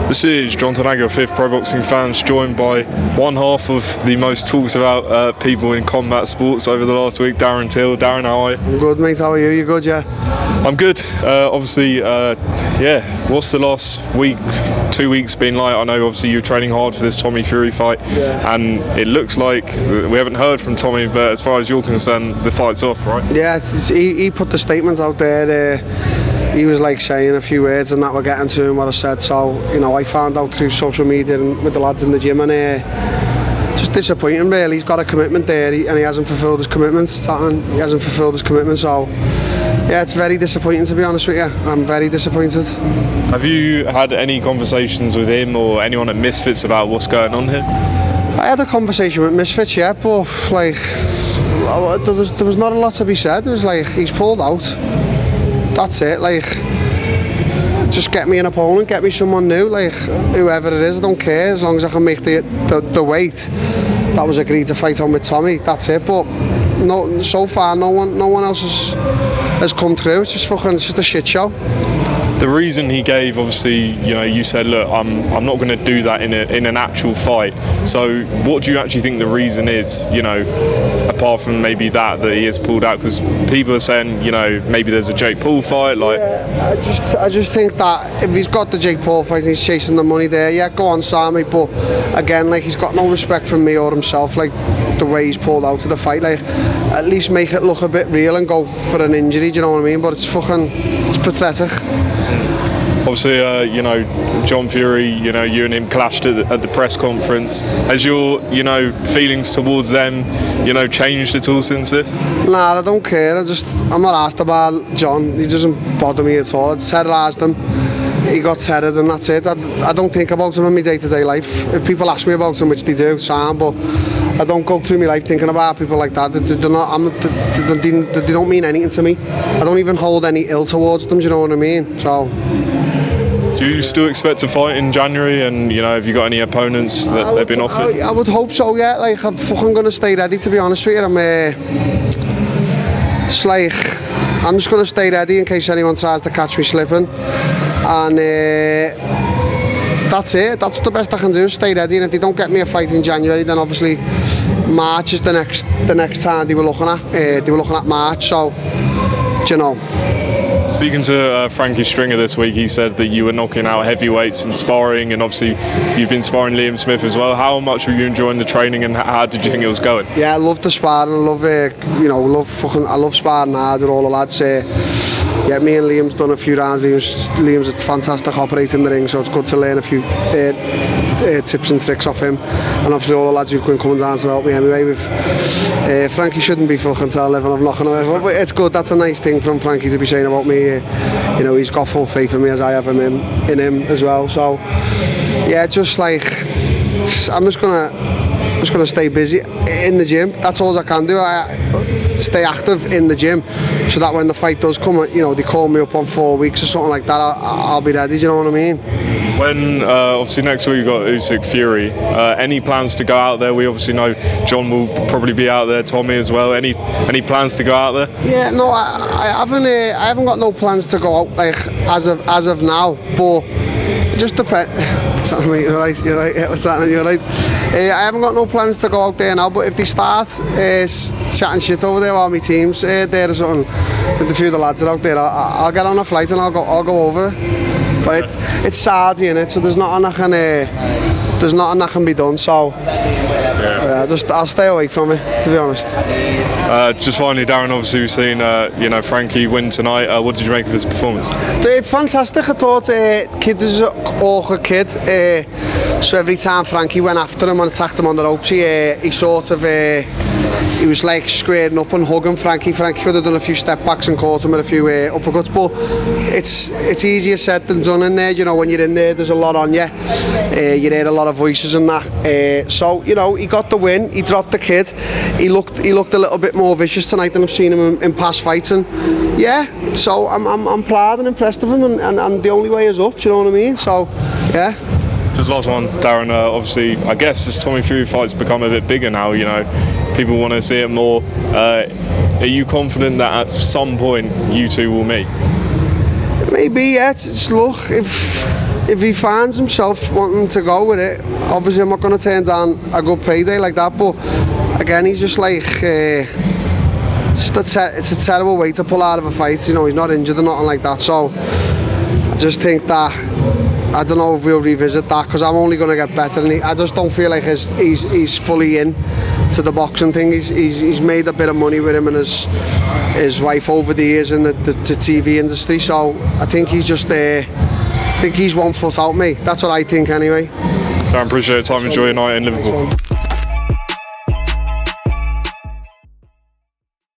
This is Jonathan Agger, Fifth Pro Boxing Fans, joined by one half of the most talked about people in combat sports over the last week, Darren Till. Darren, how are you? I'm good, mate. How are you? You good, yeah? I'm good. Obviously, what's the last week, 2 weeks been like? I know obviously you're training hard for this Tommy Fury fight, and it looks like we haven't heard from Tommy, but as far as you're concerned, the fight's off, right? Yeah, he put the statement out there. He was like saying a few words and that we're getting to him what I said, so you know I found out through social media and with the lads in the gym, and just disappointing really. He's got a commitment there and he hasn't fulfilled his commitment. He hasn't fulfilled his commitment, so yeah, it's very disappointing, to be honest with you. I'm very disappointed. Have you had any conversations with him or anyone at Misfits about what's going on here? I had a conversation with Misfits, yeah, but like there was not a lot to be said. It was like, he's pulled out. That's it, like, just get me an opponent, get me someone new, like, whoever it is, I don't care, as long as I can make the weight that was agreed to fight on with Tommy, that's it. But no, so far no one else has come through. It's just a shit show. The reason he gave, obviously, you know, you said, look, I'm not going to do that in an actual fight. So what do you actually think the reason is, you know, apart from maybe that he has pulled out? Because people are saying, you know, maybe there's a Jake Paul fight, like... Yeah, I just think that if he's got the Jake Paul fight and he's chasing the money there, yeah, go on, Sammy, but again, like, he's got no respect for me or himself, like, the way he's pulled out of the fight. Like, at least make it look a bit real and go for an injury, do you know what I mean? But it's pathetic. Obviously, you know, John Fury, you know, you and him clashed at the press conference. Has your, you know, feelings towards them, you know, changed at all since this? Nah, I don't care. I'm not asked about John. He doesn't bother me at all. Terror asked him. He got terrored and that's it. I don't think about him in my day-to-day life. If people ask me about him, which they do, Sam, but I don't go through my life thinking about people like that. They don't mean anything to me. I don't even hold any ill towards them, do you know what I mean? So... Do you still expect to fight in January, and you know, have you got any opponents that they've been offered? I would hope so, yeah. Like, I'm fucking gonna stay ready, to be honest with you. It's like, I'm just gonna stay ready in case anyone tries to catch me slipping, and that's it. That's the best I can do. Stay ready, and if they don't get me a fight in January, then obviously March is the next time they were looking at. They were looking at March, so do you know. Speaking to Frankie Stringer this week, he said that you were knocking out heavyweights and sparring, and obviously you've been sparring Liam Smith as well. How much were you enjoying the training, and how did you think it was going? Yeah, I love the sparring. I love I love sparring hard with all the lads. Yeah, me and Liam's done a few rounds. Liam's a fantastic operator in the ring, so it's good to learn a few tips and tricks off him. And obviously all the lads who've been coming down to help me anyway. With Frankie shouldn't be fucking telling everyone I'm knocking him over, but it's good. That's a nice thing from Frankie to be saying about me. You know, he's got full faith in me as I have in him as well. So yeah, just like I'm just gonna stay busy in the gym. That's all I can do. Stay active in the gym, so that when the fight does come, you know, they call me up on 4 weeks or something like that, I'll be ready, do you know what I mean? When, obviously next week we've got Usyk Fury, any plans to go out there? We obviously know John will probably be out there, Tommy as well. Any plans to go out there? Yeah, no, I haven't got no plans to go out, like, as of now, but it just depends. You're right, yeah, what's happening, you're right. I haven't got no plans to go out there now, but if they start chatting shit over there while my team's there or something, with a few of the lads are out there, I'll get on a flight and I'll go over it. But it's Saudi, innit, so there's nothing that can be done, so I'll stay away from it, to be honest. Just finally, Darren, obviously we've seen you know, Frankie win tonight. What did you make of his performance? Fantastic. I thought kid is an awkward kid, so every time Frankie went after him and attacked him on the ropes, he sort of he was like squaring up and hugging Frankie. Frankie could have done a few step backs and caught him with a few uppercuts, but it's easier said than done in there. You know, when you're in there, there's a lot on you. You hear a lot of voices and that. So you know, he got the win. He dropped the kid. He looked a little bit more vicious tonight than I've seen him in past fights. And yeah, so I'm proud and impressed of him. And the only way is up. Do you know what I mean? So yeah. Just last one, Darren, obviously, I guess this Tommy Fury fight's become a bit bigger now, you know, people want to see it more. Are you confident that at some point you two will meet? Maybe, yeah. Look, if if he finds himself wanting to go with it, obviously I'm not going to turn down a good payday like that, but again, he's just like, it's a terrible way to pull out of a fight, you know, he's not injured or nothing like that, so I just think that, I don't know if we'll revisit that, because I'm only going to get better, and I just don't feel like he's fully in to the boxing thing. He's made a bit of money with him and his wife over the years in the TV industry, so I think he's just there. I think he's 1 foot out, mate. That's what I think anyway. I appreciate your time. Enjoy your night in Liverpool.